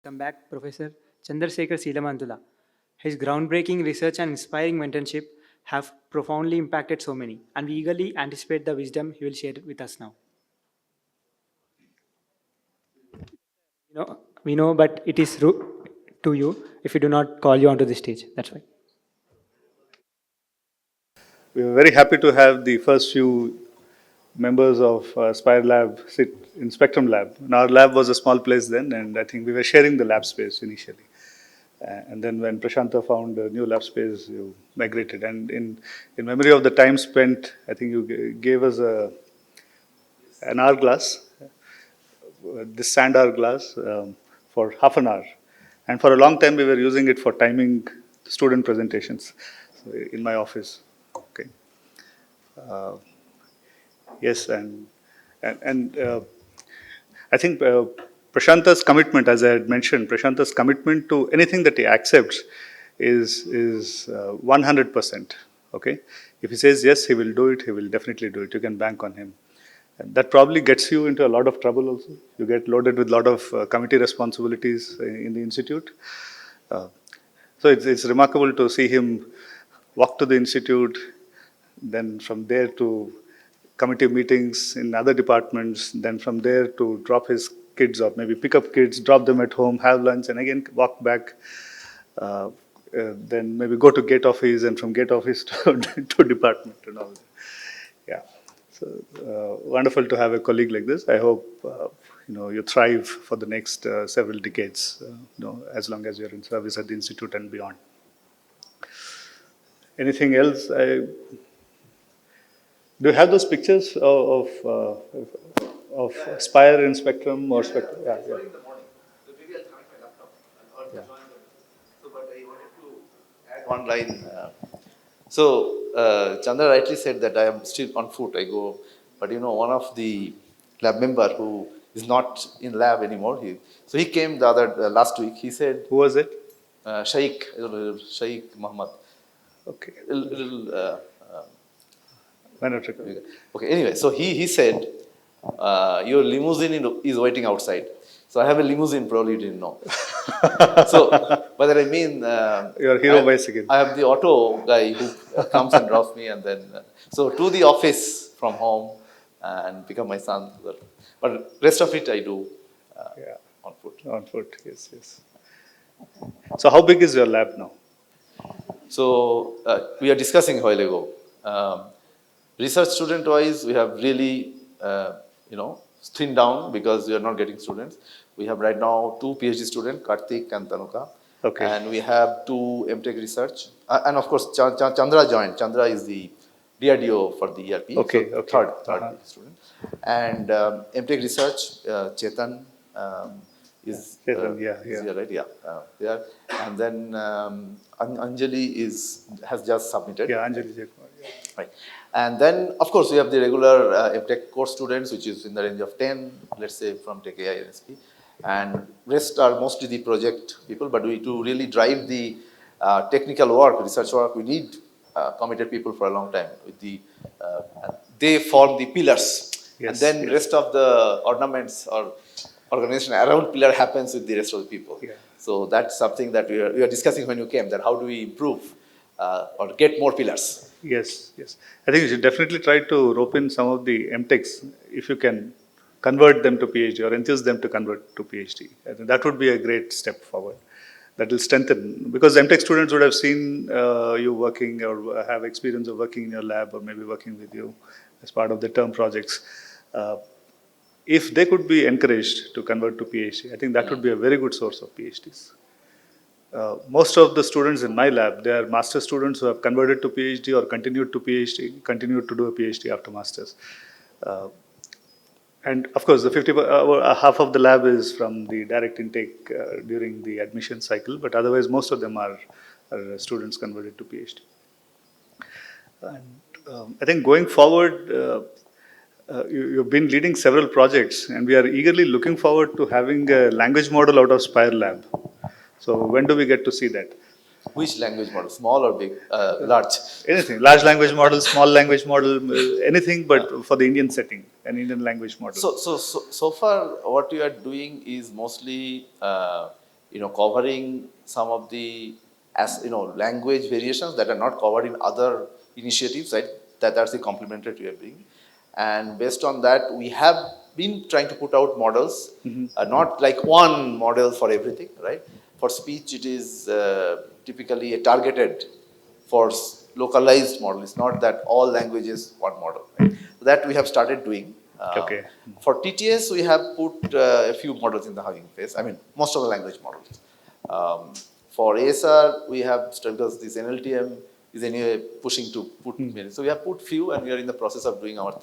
Come back, Professor Chandra Sekhar. His groundbreaking research and inspiring mentorship have profoundly impacted so many, and we eagerly anticipate the wisdom he will share with us now. We know, but it is rude to you if we do not call you onto the stage. That's why. We were very happy to have the first few members of Spire Lab sit in Spectrum Lab. And our lab was a small place then, and I think we were sharing the lab space initially. And then when Prashanta found a new lab space, you migrated. And in memory of the time spent, I think you gave us an hourglass, this sand hourglass, for half an hour. And for a long time, we were using it for timing student presentations in my office. Okay. Yes, and I think Prashanta's commitment, as I had mentioned, Prashanta's commitment to anything that he accepts is 100%. Okay, if he says yes, he will do it. He will definitely do it. You can bank on him. And that probably gets you into a lot of trouble. Also, you get loaded with a lot of committee responsibilities in the institute. Uh, so it's remarkable to see him walk to the institute, then from there to committee meetings in other departments, then from there to drop his kids or maybe pick up kids, drop them at home, have lunch, and again walk back. Then maybe go to gate office, and from gate office to department and all that. Yeah. So wonderful to have a colleague like this. I hope you thrive for the next several decades. As long as you're in service at the institute and beyond. Anything else? Do you have those pictures of Spire in Spectrum or Spectrum? Yeah, yeah. In the morning. So maybe I'll connect my laptop or join them. So, but I wanted to add one line. Chandra rightly said that I am still on foot. I go, but one of the lab member who is not in lab anymore. He came the other last week. He said, Who was it? Shaikh Muhammad. Okay. Little, Manatrik. okay. Anyway, so he said, your limousine is waiting outside. So I have a limousine, probably you didn't know. So, by that I mean, Your hero bicycle. I have the auto guy who comes and drops me, and then so to the office from home and pick up my son. But rest of it I do on foot. On foot, yes, yes. So how big is your lab now? So we are discussing a while ago. Research student wise, we have really thinned down because we are not getting students. We have right now 2 PhD students, Karthik and Tanuka. Okay. And we have 2 MTech research. And of course, Chandra joined. Chandra is the DRDO for the ERP. Okay, so okay. Third PhD student. And MTech research, Chetan is Chetan, here, right? Yeah, there. And then Anjali has just submitted. Yeah, Anjali Jaipur. Yeah. Right. And then, of course, we have the regular MTech course students, which is in the range of 10, let's say, from Tech IISc. And rest are mostly the project people, but to really drive the technical work, research work, we need committed people for a long time. They form the pillars. Yes, and then rest of the ornaments or organization around pillar happens with the rest of the people. Yeah. So that's something that we are discussing when you came, that how do we improve or get more pillars. Yes, yes. I think you should definitely try to rope in some of the MTechs if you can convert them to PhD or enthuse them to convert to PhD. I think that would be a great step forward. That will strengthen, because MTech students would have seen you working or have experience of working in your lab or maybe working with you as part of the term projects. If they could be encouraged to convert to PhD, I think that would be a very good source of PhDs. Most of the students in my lab, they are master students who have converted to PhD or continued to do a PhD after masters. And of course, the half of the lab is from the direct intake during the admission cycle, but otherwise most of them are students converted to PhD. And I think going forward, you've been leading several projects, and we are eagerly looking forward to having a language model out of Spire Lab. So when do we get to see that? Which language model? Small or big? Large? Anything. Large language model, small language model, anything but for the Indian setting, an Indian language model. So far, what you are doing is mostly covering some of the language variations that are not covered in other initiatives, right? That's the complementary we are bringing. And based on that, we have been trying to put out models, not like one model for everything, right? For speech, it is typically a targeted for localized model. It's not that all languages one model. Right? So that we have started doing. Okay. For TTS, we have put a few models in the Hugging Face. I mean, most of the language models. For ASR, we have, because this NLTM is anyway pushing to put many. So we have put few, and we are in the process of doing our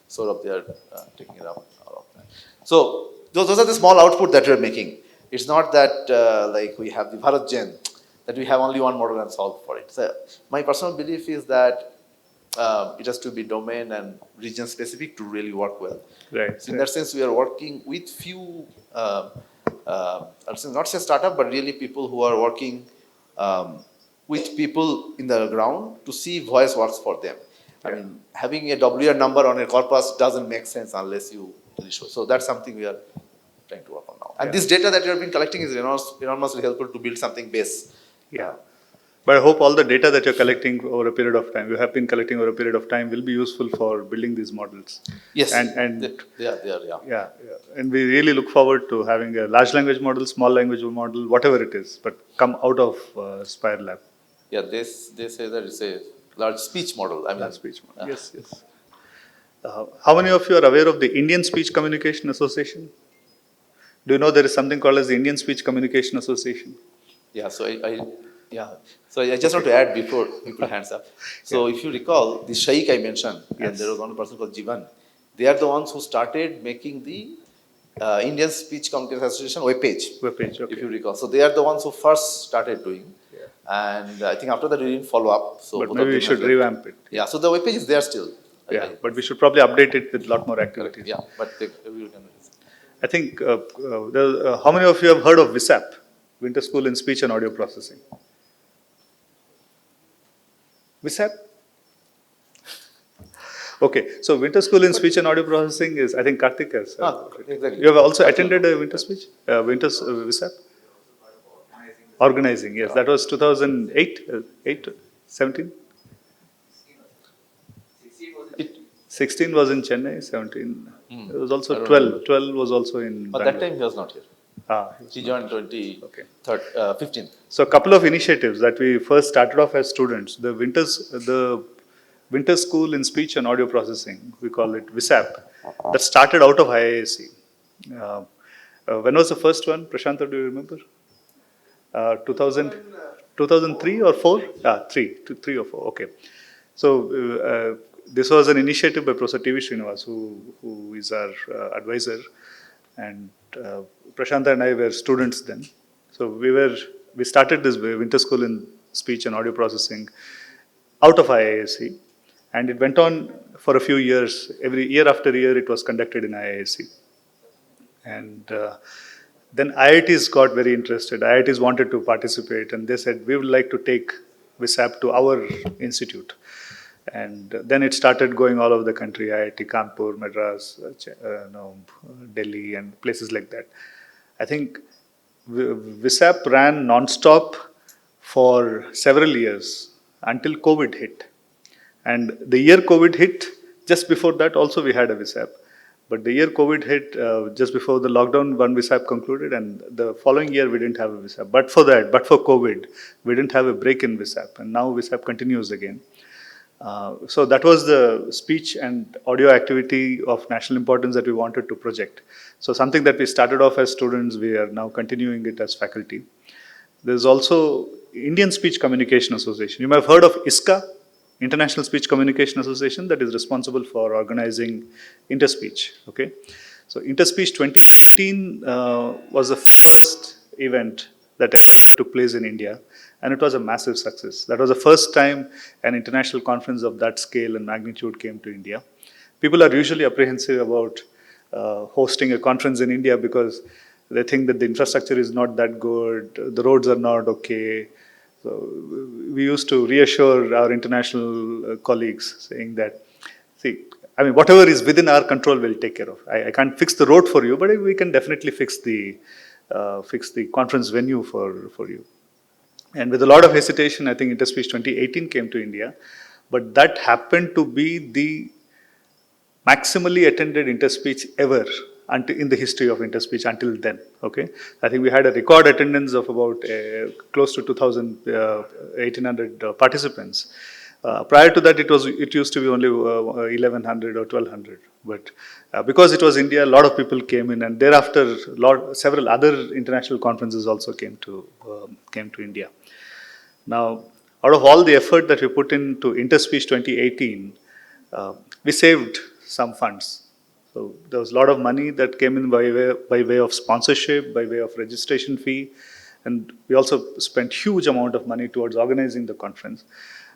sort of they are taking it up. All of that. So those are the small output that we are making. It's not that like we have the Bharat Gen, that we have only one model and solve for it. So my personal belief is that it has to be domain and region specific to really work well. Right. So in that sense, we are working with few, not say startup, but really people who are working with people in the ground to see if voice works for them. I mean, having a WR number on a corpus doesn't make sense unless you really show. So that's something we are trying to work on now. And this data that you have been collecting is enormously helpful to build something base. Yeah. But I hope all the data that you're collecting over a period of time, you have been collecting over a period of time, will be useful for building these models. Yes, and they are, yeah. And we really look forward to having a large language model, small language model, whatever it is, but come out of Spire Lab. Yeah, they say that it's a large speech model. I mean, large speech model. Yes. How many of you are aware of the Indian Speech Communication Association? Do you know there is something called as the Indian Speech Communication Association? Yeah, so I just want to add before people hands up. So if you recall, the Shaikh I mentioned, and there was one person called Jivan, they are the ones who started making the Indian Speech Communication Association webpage. Webpage, okay. If you recall. So they are the ones who first started doing. And I think after that we didn't follow up. So but maybe we should revamp it. Yeah, so the webpage is there still. Yeah, but we should probably update it with a lot more activities. Yeah, but we can. I think, how many of you have heard of WISAP, Winter School in Speech and Audio Processing? WISAP? Okay, so Winter School in Speech and Audio Processing is, I think Karthik has. Exactly. You have also attended a Winter Speech? WISAP? Organizing, yes. That was 2008, 17? 16 was in Chennai, 17. It was also 12. 12 was also in But that time he was not here. He joined 15. So a couple of initiatives that we first started off as students. The Winter School in Speech and Audio Processing, we call it WISAP, that started out of IISc. When was the first one? Prashanta, do you remember? 2003 or 4? 3 or 4, okay. So this was an initiative by Professor T.V. Srinivas, who is our advisor, and Prashanta and I were students then. So we started this Winter School in Speech and Audio Processing out of IISc, and it went on for a few years. Every year after year, it was conducted in IISc. And then IITs got very interested. IITs wanted to participate, and they said, we would like to take WISAP to our institute. And then it started going all over the country, IIT Kanpur, Madras, Delhi, and places like that. I think WISAP ran non-stop for several years until COVID hit. And the year COVID hit, just before that also we had a WISAP. But the year COVID hit, just before the lockdown, one WISAP concluded, and the following year we didn't have a WISAP. But for COVID, we didn't have a break in WISAP, and now WISAP continues again. So that was the speech and audio activity of national importance that we wanted to project. So something that we started off as students, we are now continuing it as faculty. There's also Indian Speech Communication Association. You might have heard of IISc, International Speech Communication Association, that is responsible for organizing Interspeech. Okay, so Interspeech 2018 was the first event that ever took place in India, and it was a massive success. That was the first time an international conference of that scale and magnitude came to India. People are usually apprehensive about hosting a conference in India because they think that the infrastructure is not that good, the roads are not okay. So we used to reassure our international colleagues, saying that, see, I mean, whatever is within our control, we'll take care of. I can't fix the road for you, but we can definitely fix the fix the conference venue for you. And with a lot of hesitation, I think InterSpeech 2018 came to India, but that happened to be the maximally attended interspeech ever until in the history of interspeech until then. Okay, I think we had a record attendance of about close to 2,000, 1,800 participants. Prior to that, it used to be only 1,100 or 1,200. But because it was India, a lot of people came in, and thereafter, several other international conferences also came to India. Now, out of all the effort that we put into InterSpeech 2018, we saved some funds. So there was a lot of money that came in by way of sponsorship, by way of registration fee, and we also spent huge amount of money towards organizing the conference.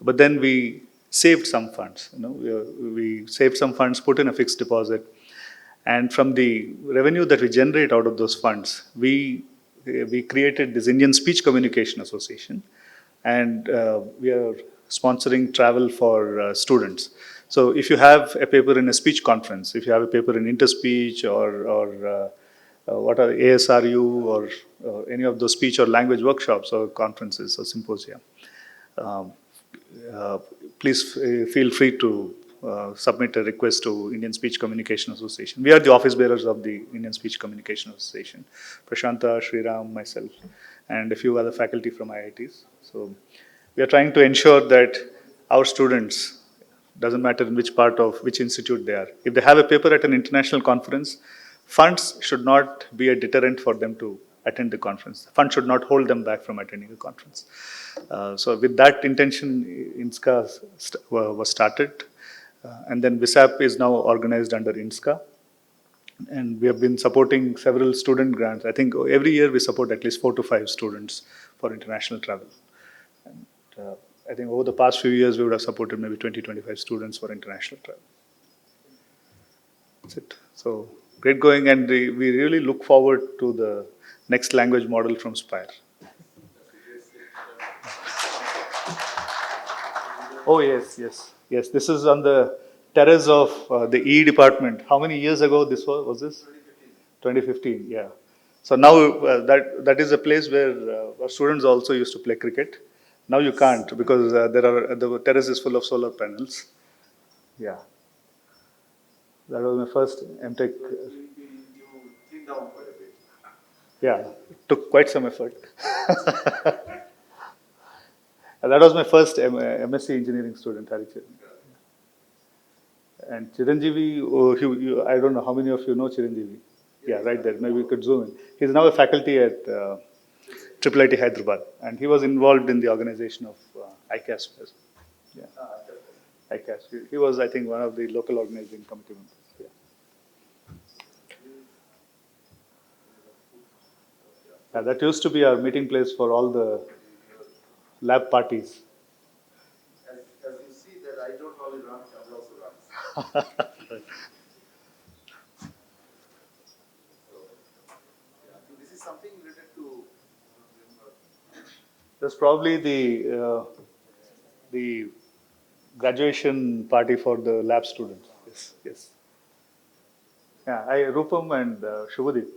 But then we saved some funds. We saved some funds, put in a fixed deposit, and from the revenue that we generate out of those funds, we created this Indian Speech Communication Association, and we are sponsoring travel for students. So if you have a paper in a speech conference, if you have a paper in interspeech or what are ASRU or any of those speech or language workshops or conferences or symposia, please feel free to submit a request to Indian Speech Communication Association. We are the office bearers of the Indian Speech Communication Association. Prashanta, Sriram, myself, and a few other faculty from IITs. So we are trying to ensure that our students, doesn't matter in which part of which institute they are, if they have a paper at an international conference, funds should not be a deterrent for them to attend the conference. Funds should not hold them back from attending the conference. So with that intention, INSCA was started. And then WISAP is now organized under INSCA. And we have been supporting several student grants. I think every year we support at least 4 to 5 students for international travel. And I think over the past few years, we would have supported maybe 20, 25 students for international travel. That's it. So great going, and we really look forward to the next language model from Spire. Oh, yes, yes. Yes, this is on the terrace of the E department. How many years ago this was this? 2015, yeah. So now that is a place where our students also used to play cricket. Now you can't because the terrace is full of solar panels. Yeah. That was my first MTech. Yeah, it took quite some effort. And that was my first MSc engineering student, Harichir. And Chiranjeevi, I don't know how many of you know Chiranjeevi. Yeah, right there. Maybe we could zoom in. He's now a faculty at IIIT Hyderabad, and he was involved in the organization of IISc. Yeah, IISc. He was, I think, one of the local organizing committee members. Yeah. Yeah, that used to be our meeting place for all the lab parties. As you see that I don't only run, Chandra also runs. This is something related to. That's probably the graduation party for the lab students. Yes, yes. Yeah, Rupam and Shubhadeep.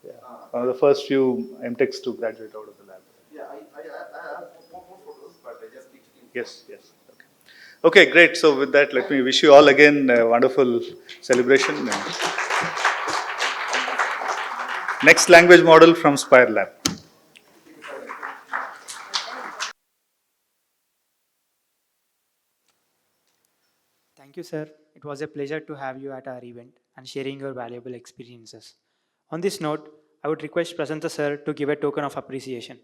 Yeah, one of the first few MTechs to graduate out of the lab. Yeah, I have more photos, but I just picked it. Yes, yes. Okay. Okay, great. So with that, let me wish you all again a wonderful celebration. And next language model from Spire Lab. Thank you, sir. It was a pleasure to have you at our event and sharing your valuable experiences. On this note, I would request Prasanta sir to give a token of appreciation.